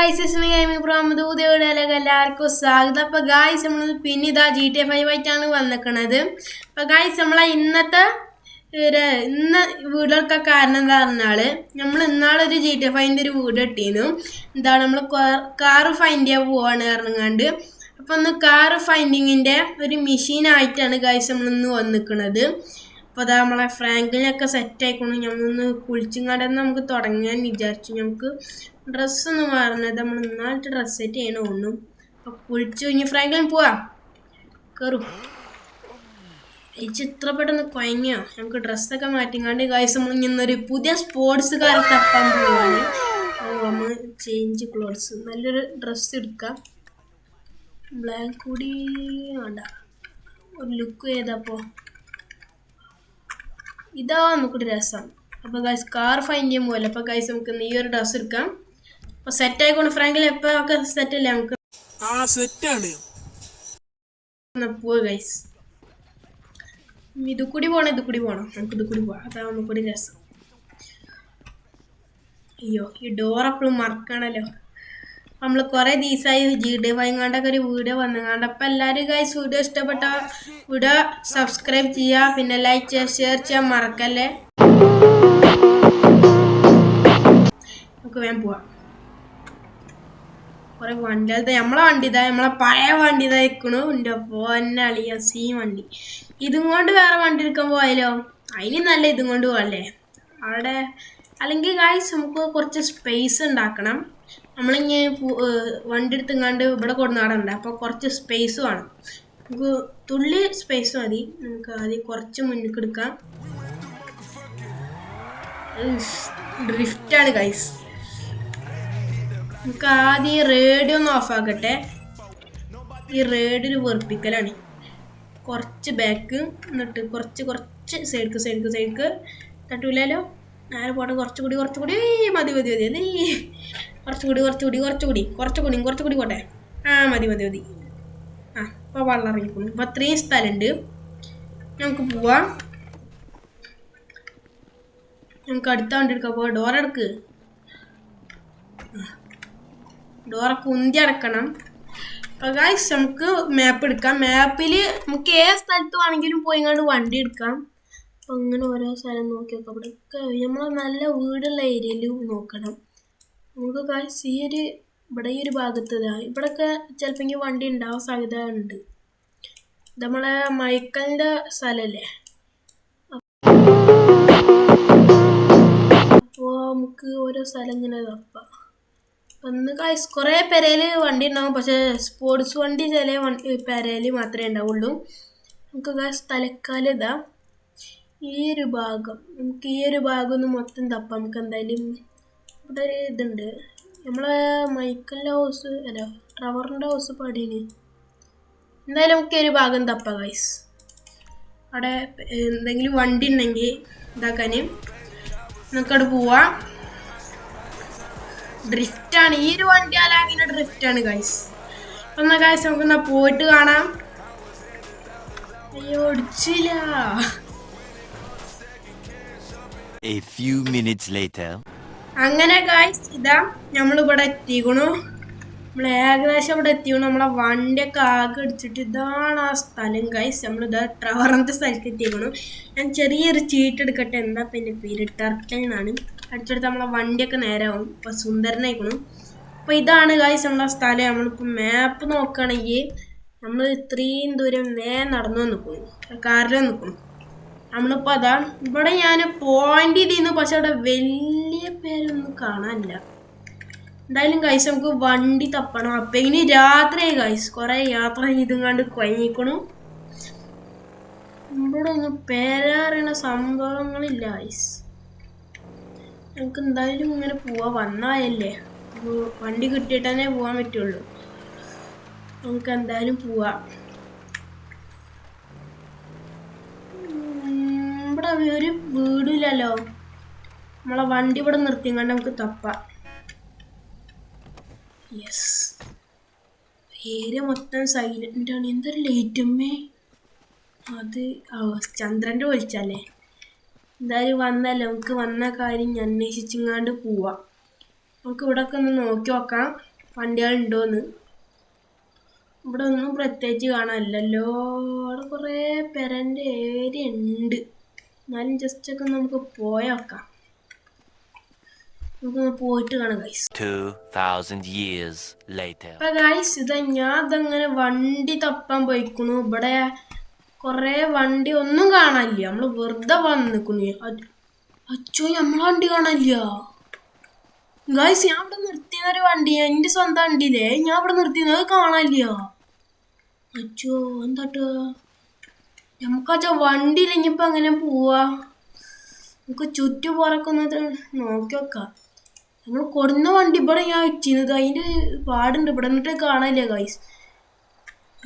guys, it's me Amy from എല്ലാവർക്കും സ്വാഗതം. അപ്പോൾ ഗായ്സ് നമ്മൾ പിന്നെ ഇതാ GTA 5 ആയിട്ടാണ് വന്നിരിക്കുന്നത്. അപ്പോൾ ഗായ്സ് നമ്മളെ ഇന്ന് വീഡിയോക്കെ കാരണം എന്താ പറഞ്ഞാൽ നമ്മൾ ഇന്നാളൊരു GTA 5ൻ്റെ ഒരു വീഡിയോ ഇട്ടിരുന്നു. എന്താണ് നമ്മൾ കാറ് ഫൈൻഡ് ചെയ്യാൻ പോവാണ് പറഞ്ഞുകൊണ്ട്. അപ്പോൾ ഒന്ന് കാറ് ഫൈൻഡിങ്ങിൻ്റെ ഒരു മെഷീനായിട്ടാണ് ഗായ്സ് നമ്മളിന്ന് വന്നിരിക്കുന്നത്. അപ്പോൾ അതാ നമ്മളെ ഫ്രാങ്കിനൊക്കെ സെറ്റ് ആയിക്കൊണ്ട് നമ്മളൊന്ന് കുളിച്ചുങ്ങാണ്ട് നമുക്ക് തുടങ്ങാൻ വിചാരിച്ചു. നമുക്ക് ഡ്രസ്സൊന്നും മാറുന്നത് നമ്മൾ നന്നായിട്ട് ഡ്രസ്സ് സെറ്റ് ചെയ്യണം ഒന്നും. അപ്പോൾ കുളിച്ചു കഴിഞ്ഞ് ഫ്രാങ്കിലിൻ പോവാം, കയറും. ഇത്ര പെട്ടെന്ന് കുഴങ്ങിയോ? നമുക്ക് ഡ്രസ്സൊക്കെ മാറ്റിങ്ങാണ്ട് ഗായ്സ് നമ്മൾ ഇന്നൊരു പുതിയ സ്പോർട്സ് കാർ തപ്പാൻ പോവാണ്. നമ്മൾ ചേഞ്ച് ക്ലോത്ത്സ്, നല്ലൊരു ഡ്രസ്സ് എടുക്കാം. ബ്ലാക്ക് കൂടി വേണ്ട, ഒരു ലുക്ക് ചെയ്തപ്പോൾ ഇതാ നമുക്കൊരു രസം. അപ്പോൾ ഗൈസ് കാർ ഫൈൻഡ് ചെയ്യാൻ പോകല്ലേ. അപ്പോൾ ഗൈസ് നമുക്ക് ഈ ഒരു ഡ്രസ്സ് എടുക്കാം. അപ്പോൾ സെറ്റ് ആയിക്കൊണ്ട് ഫ്രാങ്കിൽ എപ്പോൾ ഒക്കെ സെറ്റ് അല്ലേ നമുക്ക്? സെറ്റാണ്. പോവാ ഗൈസ്, ഇത് കൂടി പോകണം, നമുക്ക് ഇത് കൂടി പോവാം. അതാ നമുക്കൊരു രസം. അയ്യോ, ഈ ഡോർ എപ്പോഴും മറക്കണല്ലോ. നമ്മൾ കുറേ ദിവസമായി GTA 5 ഒരു വീഡിയോ വന്നുകൊണ്ട്. അപ്പോൾ എല്ലാവരും ഗൈസ് വീഡിയോ ഇഷ്ടപ്പെട്ട വീഡിയോ സബ്സ്ക്രൈബ് ചെയ്യുക, പിന്നെ ലൈക്ക് ചെയ്യുക, ഷെയർ ചെയ്യാൻ മറക്കല്ലേ. നമുക്ക് വേഗം പോവാം. കുറേ വണ്ടികളത്തെ നമ്മളെ വണ്ടി ഇതാ, നമ്മളെ പഴയ വണ്ടി ഇതായിരിക്കണു. എൻ്റെ പോന്നെ അളിയ സീ വണ്ടി. ഇതും കൊണ്ട് വേറെ വണ്ടി എടുക്കാൻ പോയാലോ? അതിന് നല്ല ഇതും കൊണ്ട് പോകല്ലേ അവിടെ. അല്ലെങ്കിൽ ഗൈസ് നമുക്ക് കുറച്ച് സ്പേസ് ഉണ്ടാക്കണം. നമ്മളിങ്ങനെ വണ്ടി എടുത്തുങ്ങാണ്ട് ഇവിടെ കൊടുന്നാടുണ്ട്. അപ്പോൾ കുറച്ച് സ്പേസ് വേണം. നമുക്ക് തുള്ളി സ്പേസ് മതി. നമുക്ക് ആദ്യം കുറച്ച് മുന്നിലേക്ക് എടുക്കാം. ഡ്രിഫ്റ്റാണ് ഗൈസ്. നമുക്ക് ആദ്യം ഈ റേഡിയോ ഒന്ന് ഓഫാക്കട്ടെ. ഈ റേഡിയോ വെറുപ്പിക്കലാണ്. കുറച്ച് ബാക്ക് എന്നിട്ട് കുറച്ച് സൈഡിക്ക് തട്ടൂലോ. നേരെ പോട്ടെ. കുറച്ചുകൂടി മതി അതെ. കുറച്ചുകൂടി പോട്ടെ. മതി. ഇപ്പോൾ വെള്ളം ഇറങ്ങിക്കുന്നു. അപ്പോൾ അത്രയും സ്ഥലമുണ്ട്. നമുക്ക് പോവാം. നമുക്ക് അടുത്ത വണ്ടി എടുക്കാം. അപ്പോൾ ഡോറൊക്കെ ഉന്തി അടക്കണം. അപ്പോൾ ഗൈസ് നമുക്ക് മാപ്പ് എടുക്കാം. മാപ്പിൽ നമുക്ക് ഏത് സ്ഥലത്ത് വേണമെങ്കിലും പോയിങ്ങാണ്ട് വണ്ടി എടുക്കാം. അപ്പോൾ അങ്ങനെ ഓരോ സ്ഥലം നോക്കി നോക്കാം. ഇവിടെയൊക്കെ നമ്മൾ നല്ല വീടുള്ള ഏരിയയിൽ നോക്കണം. നമുക്ക് ഗൈസ് ഇവിടെ ഈ ഒരു ഭാഗത്ത് ഇവിടെയൊക്കെ ചിലപ്പോൾ വണ്ടി ഉണ്ടാവാൻ സാധ്യത ഉണ്ട്. ഇത് നമ്മളെ മൈക്കലിൻ്റെ സ്ഥലമല്ലേ. അപ്പോൾ നമുക്ക് ഓരോ സ്ഥലം ഇങ്ങനെ തപ്പാം. ഒന്ന് ഗൈസ് കുറേ പെരയിൽ വണ്ടി ഉണ്ടാവും, പക്ഷേ സ്പോർട്സ് വണ്ടി ചില പെരയിൽ മാത്രമേ ഉണ്ടാവുള്ളൂ. നമുക്ക് ഗൈസ് തലക്കാലം ഇതാ ഈ ഒരു ഭാഗം, നമുക്ക് ഈ ഒരു ഭാഗം ഒന്ന് മൊത്തം തപ്പാം. നമുക്ക് എന്തായാലും ഇവിടെ ഒരു ഇതുണ്ട്, നമ്മളെ മൈക്കലിൻ്റെ ഹൗസ് അല്ല ട്രവറിൻ്റെ ഹൗസ് പടീന്. എന്തായാലും നമുക്ക് ഒരു ഭാഗം തപ്പാം ഗൈസ്. അവിടെ എന്തെങ്കിലും വണ്ടി ഉണ്ടെങ്കിൽ ഇതാക്കാൻ നമുക്കവിടെ പോവാം. ഡ്രിഫ്റ്റാണ് ഈ ഒരു വണ്ടി. അല്ലെങ്കിൽ ഡ്രിഫ്റ്റാണ് ഗൈസ്. എന്നാൽ ഗൈസ് നമുക്കെന്നാ പോയിട്ട് കാണാം. അയ്യോ ഒടിച്ചില്ല. A few minutes later. അങ്ങനെ ഗൈസ് ഇതാ നമ്മളിവിടെ എത്തിക്കണു. നമ്മൾ ഏകദേശം ഇവിടെ എത്തിക്കണു. നമ്മളെ വണ്ടിയൊക്കെ ആകെ അടിച്ചിട്ട് ഇതാണ് ആ സ്ഥലം ഗൈസ്. നമ്മളിതാ ട്രവറിൻ്റെ സ്ഥലത്ത് എത്തിക്കണു. ഞാൻ ചെറിയൊരു ചീട്ട് എടുക്കട്ടെ. എന്താ പിന്നെ പേര് ടർക്കനാണ്. അടിച്ചെടുത്ത് നമ്മളെ വണ്ടിയൊക്കെ നേരാവും. ഇപ്പോൾ സുന്ദരനായിക്കണു. അപ്പോൾ ഇതാണ് ഗൈസ് നമ്മളെ സ്ഥലം. നമ്മളിപ്പോൾ മാപ്പ് നോക്കുകയാണെങ്കിൽ നമ്മൾ ഇത്രയും ദൂരം നടന്നു നിൽക്കുന്നു, കാറിൽ നിൽക്കുന്നു. നമ്മളിപ്പോൾ അതാ ഇവിടെ ഞാൻ പോയിന്റ് ചെയ്തിരുന്നു, പക്ഷെ അവിടെ വലിയ പേരൊന്നും കാണാനില്ല. എന്തായാലും ഗൈസ് നമുക്ക് വണ്ടി തപ്പണം. അപ്പം ഇനി രാത്രിയായി ഗൈസ്. കുറേ യാത്ര ചെയ്തുകൊണ്ട് കുഴങ്ങിക്കണു. ഇവിടെ ഒന്നും പേരറിയണ സംഭവങ്ങളില്ല ഗൈസ്. നമുക്ക് എന്തായാലും ഇങ്ങനെ പോവാൻ വന്നായല്ലേ. വണ്ടി കിട്ടിയിട്ട് തന്നെ പോകാൻ പറ്റുള്ളൂ. നമുക്ക് എന്തായാലും പോവാം. ഇവിടെ ഒരു വീടില്ലല്ലോ. നമ്മളെ വണ്ടി ഇവിടെ നിർത്തിങ്ങാണ്ട് നമുക്ക് തപ്പാം. യെസ്, ഏരിയ മൊത്തം സൈലൻ്റാണ്. എന്തൊരു ലൈറ്റമ്മേ അത് ചന്ദ്രൻ്റെ വിളിച്ചല്ലേ. എന്തായാലും വന്നല്ലോ, നമുക്ക് വന്ന കാര്യം അന്വേഷിച്ചിങ്ങാണ്ട് പോവാം. നമുക്ക് ഇവിടെ ഒക്കെ ഒന്ന് നോക്കി നോക്കാം. വണ്ടികളുണ്ടോന്ന്. ഇവിടെ ഒന്നും പ്രത്യേകിച്ച് കാണാനില്ലല്ലോ. അവിടെ കുറേ പെരൻ്റെ ഏരിയ ഉണ്ട്. എന്നാലും ജസ്റ്റ് ഒക്കെ നമുക്ക് പോയേക്കാം. നമുക്കൊന്ന് പോയിട്ട് കാണാം ഗൈസ്. 2000 years later. അപ്പൊ ഗൈസ് ഇതാ ഞാൻ അതങ്ങനെ വണ്ടി തപ്പാൻ പോയിക്കണു. ഇവിടെ കുറേ വണ്ടി ഒന്നും കാണാനില്ല. നമ്മള് വെറുതെ വന്ന് നിൽക്കുന്നു. അച്ചോ നമ്മളെ വണ്ടി കാണാനില്ല ഗൈസ്. ഞാൻ ഇവിടെ നിർത്തിയൊരു വണ്ടി, എൻ്റെ സ്വന്തം വണ്ടിയില്ലേ, ഞാൻ ഇവിടെ നിർത്തിയത് കാണാനില്ല. അച്ചോ എന്താട്ടോ നമുക്കാച്ചാ വണ്ടി ഇല്ലെങ്കിപ്പോ അങ്ങനെ പോവാ? നമുക്ക് ചുറ്റുപോറൊക്കെ ഒന്ന് നോക്കി വെക്കാം. നമ്മൾ കൊടുന്ന വണ്ടി ഇവിടെ ഞാൻ വെച്ചിരുന്നത്, അതിൻ്റെ പാടുണ്ട് ഇവിടെ നിന്നിട്ട് കാണാനില്ല ഗൈസ്.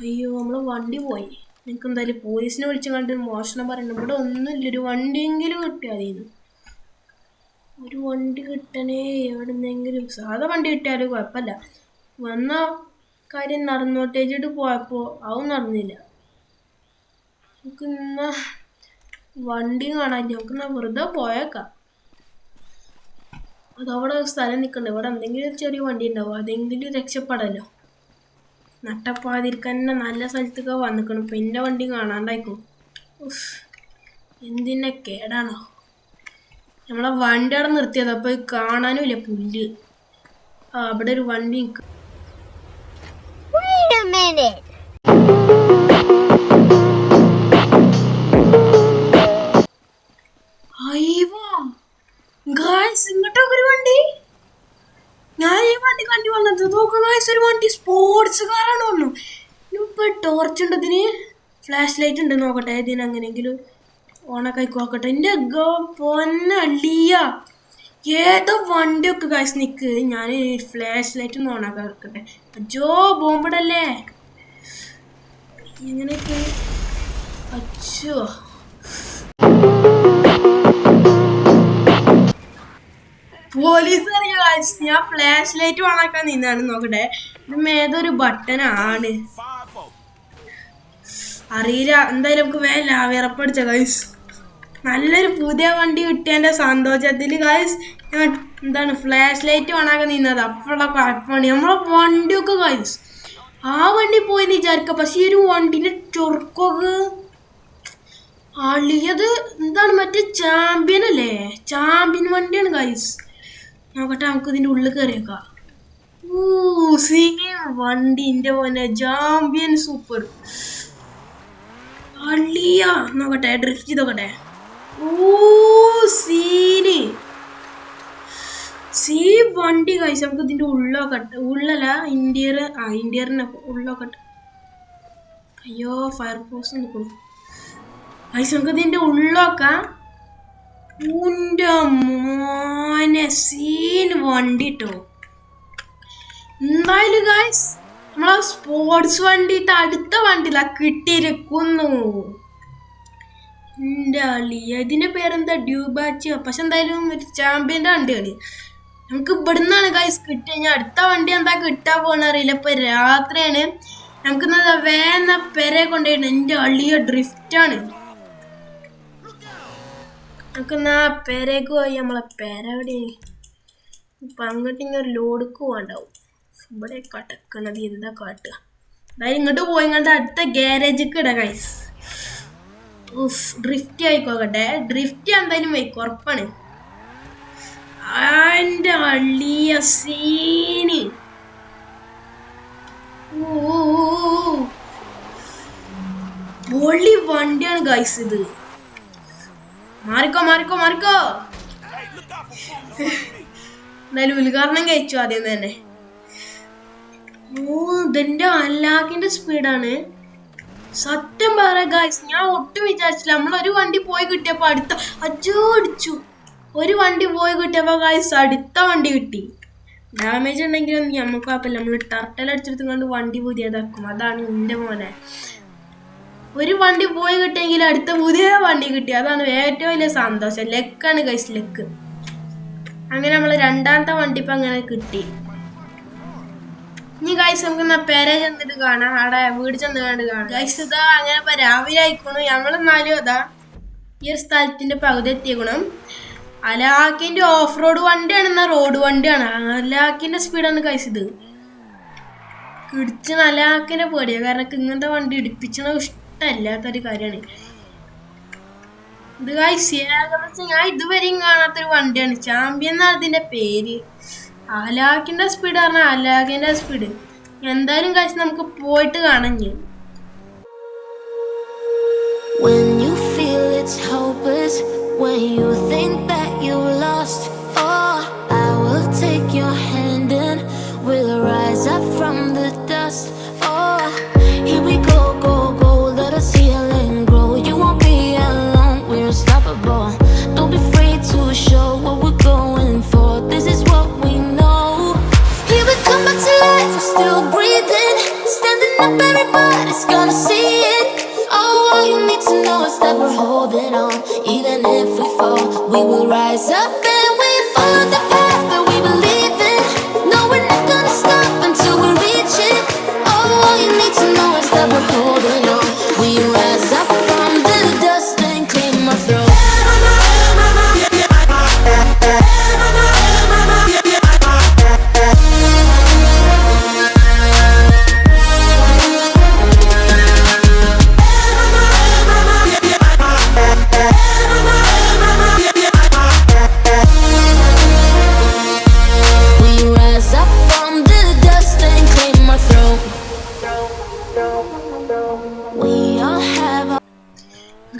അയ്യോ നമ്മളെ വണ്ടി പോയി. നിങ്ങൾക്ക് എന്തായാലും പോലീസിനെ വിളിച്ചു കണ്ട് മോഷണം പറയുന്നത്. ഇവിടെ ഒന്നുമില്ല, ഒരു വണ്ടിയെങ്കിലും കിട്ടിയാൽ അതിന്. ഒരു വണ്ടി കിട്ടണേ എവിടെ നിന്നെങ്കിലും. സാധാ വണ്ടി കിട്ടിയാലും കുഴപ്പമില്ല. വന്ന കാര്യം നടന്നോട്ടേച്ചിട്ട് പോയപ്പോൾ അതും നടന്നില്ല. നമുക്ക് ഇന്ന് വണ്ടി കാണാനില്ല. നമുക്ക് എന്നാ വെറുതെ പോയേക്കാം. അതവിടെ സ്ഥലം നിൽക്കണ്ട. ഇവിടെ എന്തെങ്കിലും ഒരു ചെറിയ വണ്ടി ഉണ്ടാവും, അതെങ്കിലും രക്ഷപ്പെടല്ലോ. നട്ടപ്പാതിരിക്കാൻ തന്നെ നല്ല സ്ഥലത്തൊക്കെ വന്നിക്കണം. ഇപ്പം എൻ്റെ വണ്ടി കാണാണ്ടായിക്കും. എന്തിനെ കേടാണോ നമ്മളെ വണ്ടി അവിടെ നിർത്തിയത്. അപ്പോൾ കാണാനും ഇല്ല, പുല്ല്. അവിടെ ഒരു വണ്ടി നിൽക്കും. ഇങ്ങോട്ടൊക്കെ ഒരു വണ്ടി. ഞാൻ ഈ വണ്ടി കണ്ടു വന്നത് നോക്കുക ഗൈസ്. ഒരു വണ്ടി സ്പോർട്സ് കാറാണ് വന്നു. ഇപ്പൊ ടോർച്ച് ഉണ്ട്, ഇതിന് ഫ്ലാഷ് ലൈറ്റ് ഉണ്ട്. നോക്കട്ടെ ഇതിന് അങ്ങനെയെങ്കിലും ഓണാക്കി നോക്കട്ടെ. എൻ്റെ പൊന്നളിയ ഏതോ വണ്ടിയൊക്കെ ഗൈസ് നിൽക്ക്. ഞാൻ ഫ്ലാഷ് ലൈറ്റ് ഒന്ന് ഓണാക്കാൻ വെക്കട്ടെ. അജോ ബോംബിടല്ലേ എങ്ങനെയൊക്കെ. അച്ചോ പോലീസ് അറിയോ ഗൈസ്? ഞാൻ ഫ്ലാഷ് ലൈറ്റ് ഓണാക്കാൻ നിന്നാണ്. നോക്കട്ടെ ഇത് ഏതൊരു ബട്ടനാണ് അറിയില്ല. എന്തായാലും നമുക്ക് വേല വിറപ്പടിച്ച ഗൈസ്. നല്ലൊരു പുതിയ വണ്ടി കിട്ടിയതിൻ്റെ സന്തോഷത്തിൽ ഗൈസ് ഞാൻ എന്താണ് ഫ്ലാഷ് ലൈറ്റ് ഓണാക്കാൻ നിന്നത്. അപ്പോഴുള്ള കുഴപ്പമാണ് നമ്മളെ വണ്ടിയൊക്കെ ഗൈസ്. ആ വണ്ടി പോയെന്ന് വിചാരിക്കാം. പക്ഷെ ഈ ഒരു വണ്ടിൻ്റെ ചൊറുക്കൊക്കെ അളിയത് എന്താണ്, മറ്റേ ചാമ്പ്യൻ അല്ലേ, ചാമ്പ്യൻ വണ്ടിയാണ് ഗൈസ്. നോക്കട്ടെ നമുക്ക് ഇതിൻ്റെ ഉള്ളിൽ കയറിയേക്കാം. വണ്ടിൻ്റെ പോലെ ചാമ്പ്യൻ സൂപ്പർ അളിയ. നോക്കട്ടെ ഡ്രിഫ്റ്റ് ചെയ്തോക്കട്ടെ. വണ്ടി കഴിച്ച് നമുക്ക് ഇതിൻ്റെ ഉള്ളോക്കട്ടെ. ഉള്ളല്ല ഇന്ത്യർ, ഇന്ത്യറിനെ ഉള്ളോക്കട്ടെ. അയ്യോ ഫയർഫോഴ്സ് നിൽക്കുന്നു കഴിച്ച്. നമുക്ക് ഇതിൻ്റെ ഉള്ളോക്കാം. മോനെ വണ്ടി ട്ടോ. എന്തായാലും ഗൈസ് നമ്മളെ സ്പോർട്സ് വണ്ടി അടുത്ത വണ്ടിയില കിട്ടിയിരിക്കുന്നു. എൻ്റെ അളിയ ഇതിൻ്റെ പേരെന്താ, ഡ്യൂബാച്ചോ. പക്ഷെ എന്തായാലും ഒരു ചാമ്പ്യൻ്റെ വണ്ടിയാണ്. നമുക്ക് ഇവിടുന്നാണ് ഗൈസ് കിട്ടുക. ഞാൻ അടുത്ത വണ്ടി എന്താ കിട്ടാൻ പോകണറിയില്ല. ഇപ്പൊ രാത്രിയാണ്. നമുക്ക് വേന്ന പെരെ കൊണ്ടുപോയിട്ട്. എൻ്റെ അളിയ ഡ്രിഫ്റ്റാണ്. നമുക്ക് പെരേക്ക് പോയി. നമ്മളെ പെര എവിടെയാണ്? ഇപ്പം അങ്ങോട്ട് ഇങ്ങനെ ലോഡ്ക്ക് പോകണ്ടാവും. ഇവിടെ കടക്കണത് എന്താ കാട്ടുക. അതായത് ഇങ്ങോട്ട് പോയി ഇങ്ങോട്ട് അടുത്ത ഗ്യാരേജിക്ക് ഇടാം ഗൈസ്. ഡ്രിഫ്റ്റ് ആയിക്കോട്ടെ. ഡ്രിഫ്റ്റ് എന്തായാലും വയ്ക്കും, ഉറപ്പാണ്. എൻ്റെ അളിയ സീന്. പൊളി വണ്ടിയാണ് ഗൈസ് ഇത്. മാറിക്കോ മാറിക്കോ മാറിക്കോ. എന്തായാലും ഉദ്ഘാടനം കഴിച്ചു ആദ്യം തന്നെ. ഇതിന്റെ അല്ലാക്കിന്റെ സ്പീഡാണ്. സത്യം പറ ഗൈസ് ഞാൻ ഒട്ടും വിചാരിച്ചില്ല. നമ്മളൊരു വണ്ടി പോയി കിട്ടിയപ്പോ അടുത്ത അടിച്ചു. ഒരു വണ്ടി പോയി കിട്ടിയപ്പോ ഗൈസ് അടുത്ത വണ്ടി കിട്ടി. ഡാമേജ് ഉണ്ടെങ്കിലും നമുക്ക് കുഴപ്പമില്ല. നമ്മൾ ടർട്ടൽ അടിച്ചെടുത്തുകൊണ്ട് വണ്ടി പുതിയതാക്കും. അതാണ് എൻ്റെ മോനെ. ഒരു വണ്ടി പോയി കിട്ടിയെങ്കിൽ അടുത്ത പുതിയ വണ്ടി കിട്ടി. അതാണ് ഏറ്റവും വലിയ സന്തോഷം. ലെക്കാണ് ഗൈസ്, ലെക്ക്. അങ്ങനെ നമ്മൾ രണ്ടാമത്തെ വണ്ടി ഇപ്പം അങ്ങനെ കിട്ടി. ഇനി ഗൈസ് നമുക്ക് പെര ചെന്നിട്ട് കാണാം. അവിടെ വീട് ചെന്ന് കണ്ട് കാണാം ഗൈസ്. ഇതാ അങ്ങനെ ഇപ്പം രാവിലെ ആയിക്കോണം. നമ്മളെന്നാലും അതാ ഈ ഒരു സ്ഥലത്തിൻ്റെ പകുതി എത്തിയേക്കണം. അലാക്കിൻ്റെ ഓഫ് റോഡ് വണ്ടിയാണ്, എന്നാൽ റോഡ് വണ്ടിയാണ്. അലാക്കിൻ്റെ സ്പീഡാണ് ഗൈസ് ഇത്. കിടിച്ച് നല്ലാക്കിനെ പേടിയാ. കാരണം ഇങ്ങനത്തെ വണ്ടി ഇടിപ്പിച്ചണ ഇഷ്ടമല്ലാത്തൊരു കാര്യമാണ് ഇത്. ഞാൻ ഇതുവരെയും കാണാത്തൊരു വണ്ടിയാണ്. ചാമ്പ്യൻ എന്നാണ് ഇതിന്റെ പേര്. അലാക്കിന്റെ സ്പീഡ് പറഞ്ഞാൽ അലാക്കിന്റെ സ്പീഡ്. എന്തായാലും കാശ് നമുക്ക് പോയിട്ട് കാണാം. ഞാൻ When you feel it's hopeless, when you think that you lost, oh, I will take your hand and we'll rise up from the dust. Oh, here we go, go, go, let us heal and grow. You won't be alone, we're unstoppable. Don't be afraid to show what we're going for. This is what we know. Here we come back to life, we're still breathing. Standing up, everybody's gonna see it. Oh, all you need to know is that we're holding on. Even if we fall, we will rise up and we follow the path that we believe in. No, we're not gonna stop until we reach it. Oh, all you need to know is that we're holding on. We rise up from the dust and claim our throne.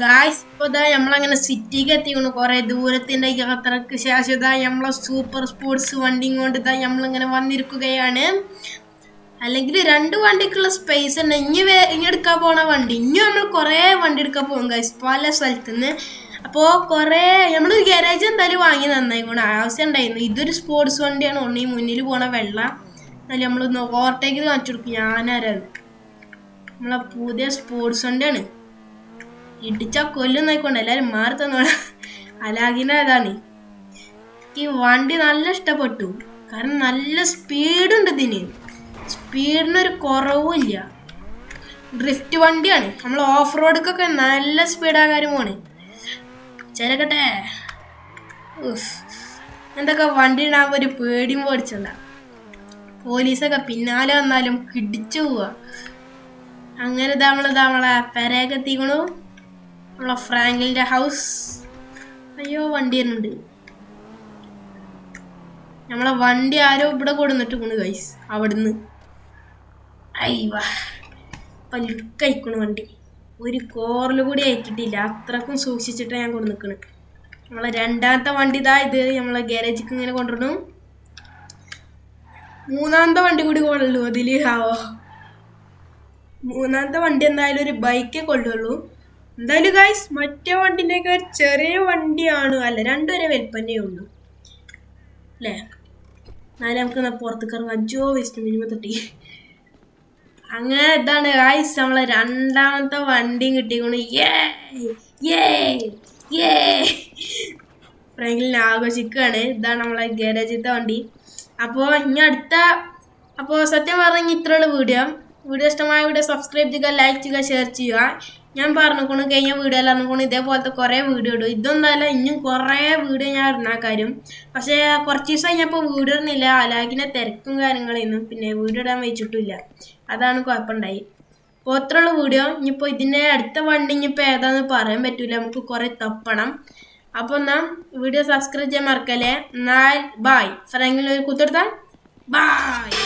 Guys ഇപ്പോൾ ഇതാ നമ്മളങ്ങനെ സിറ്റിക്ക് എത്തിക്കണം. കുറേ ദൂരത്തിൻ്റെ യാത്രക്ക് ശേഷം ഇതാ നമ്മളെ സൂപ്പർ സ്പോർട്സ് വണ്ടിയും കൊണ്ട് ഇതാ നമ്മളിങ്ങനെ വന്നിരിക്കുകയാണ്. അല്ലെങ്കിൽ 2 വണ്ടിക്കുള്ള സ്പേസ് ഉണ്ട്. ഇനി എടുക്കാൻ പോണ വണ്ടി ഇനി നമ്മൾ കുറേ വണ്ടി എടുക്കാൻ പോകും ഗായ്സ്, പല സ്ഥലത്തു നിന്ന്. അപ്പോൾ കുറേ നമ്മൾ ഗാരേജ് എന്തായാലും വാങ്ങി നന്നായിക്കോണം, ആവശ്യം ഉണ്ടായിരുന്നു. ഇതൊരു സ്പോർട്സ് വണ്ടിയാണ്. ഒന്നീ മുന്നിൽ പോണ വെള്ള എന്നാലും നമ്മളൊന്ന് ഓവർടേക്ക് കാണിച്ചു കൊടുക്കും. ഞാനാരാണ് നമ്മളെ പുതിയ സ്പോർട്സ് വണ്ടിയാണ്. ഇടിച്ചാ കൊല്ലുന്നായിക്കൊണ്ട് എല്ലാവരും മാറി തന്നോളാം. അലാഗിൻ്റെ അതാണ്. ഈ വണ്ടി നല്ല ഇഷ്ടപ്പെട്ടു. കാരണം നല്ല സ്പീഡുണ്ട് ഇതിന്. സ്പീഡിനൊരു കുറവുമില്ല. ഡ്രിഫ്റ്റ് വണ്ടിയാണ്. നമ്മൾ ഓഫ് റോഡൊക്കെ നല്ല സ്പീഡാകാരും പോണ്. ചിലക്കട്ടെ എന്തൊക്കെ വണ്ടി ഉണ്ടാകുമ്പോൾ ഒരു പേടിയും പേടിച്ചണ്ട. പോലീസൊക്കെ പിന്നാലെ വന്നാലും കിടിച്ചു പോവുക. അങ്ങനെ നമ്മളെ പെരയൊക്കെ എത്തിക്കണു. നമ്മളെ ഫ്രാങ്കിലിൻ്റെ ഹൗസ്. അയ്യോ വണ്ടി തന്നുണ്ട്. നമ്മളെ വണ്ടി ആരോ ഇവിടെ കൊടുന്നിട്ട് പോണു ഗൈസ് അവിടുന്ന്. അയ്യവാ ഇപ്പം ലുക്കയക്കണു വണ്ടി. ഒരു കോറിൽ കൂടി അയക്കിട്ടില്ല, അത്രക്കും സൂക്ഷിച്ചിട്ടാണ് ഞാൻ കൊണ്ട് നിൽക്കണ്. നമ്മളെ 2ാമത്തെ വണ്ടി ഇതാ. ഇത് നമ്മളെ ഗാരേജിക്ക് ഇങ്ങനെ കൊണ്ടുവരണം. 3ാമത്തെ വണ്ടി കൂടി കൊള്ളുള്ളൂ അതിൽ. ആവോ 3ാമത്തെ വണ്ടി എന്തായാലും ഒരു ബൈക്കേ കൊള്ളുള്ളൂ. എന്തായാലും ഗൈസ് മറ്റേ വണ്ടിൻ്റെയൊക്കെ ചെറിയ വണ്ടിയാണ്. അല്ല 2 വരെ വലിപ്പന്നേ ഉള്ളൂ അല്ലേ. എന്നാലും നമുക്ക് പുറത്തേക്ക് ഇറങ്ങാം. 5 വയസ്സിന് മിനിമം തട്ടി. അങ്ങനെ ഇതാണ് ഗൈസ് നമ്മളെ 2ാമത്തെ വണ്ടിയും കിട്ടിക്കണു. ഫ്രാങ്കിലിനെ ആഘോഷിക്കുകയാണ്. ഇതാണ് നമ്മളെ ഗാരേജിലത്തെ വണ്ടി. അപ്പോൾ ഇനി അപ്പോൾ സത്യം പറഞ്ഞാൽ ഇത്രയുള്ള വീഡിയോ ഇഷ്ടമായ വീഡിയോ സബ്സ്ക്രൈബ് ചെയ്യുക, ലൈക്ക് ചെയ്യുക, ഷെയർ ചെയ്യുക. ഞാൻ പറഞ്ഞുകൊണ്ട് കഴിഞ്ഞ വീഡിയോ എല്ലാം പറഞ്ഞുകൊണ്ട് ഇതേപോലത്തെ കുറേ വീഡിയോ ഇടും. ഇതൊന്നല്ല, ഇനിയും കുറേ വീഡിയോ ഞാൻ ഇടുന്ന കാര്യം. പക്ഷേ കുറച്ച് ദിവസം കഴിഞ്ഞപ്പോൾ വീഡിയോ ഇടുന്നില്ല. അലാഗിനെ തിരക്കും കാര്യങ്ങളൊന്നും പിന്നെ വീഡിയോ ഇടാൻ വെച്ചിട്ടില്ല. അതാണ് കുഴപ്പമുണ്ടായി. അപ്പോൾ അത്രയുള്ള വീഡിയോ. ഇനിയിപ്പോൾ ഇതിൻ്റെ അടുത്ത വണ്ടി ഇനിയിപ്പോൾ ഏതാണെന്ന് പറയാൻ പറ്റില്ല, നമുക്ക് കുറേ തപ്പണം. അപ്പോൾ എന്നാൽ വീഡിയോ സബ്സ്ക്രൈബ് ചെയ്യാൻ മറക്കല്ലേ. എന്നാൽ ബായ്. ഫ്രാങ്കിലിന് ഒരു കുത്തെടുത്താൽ ബായ്.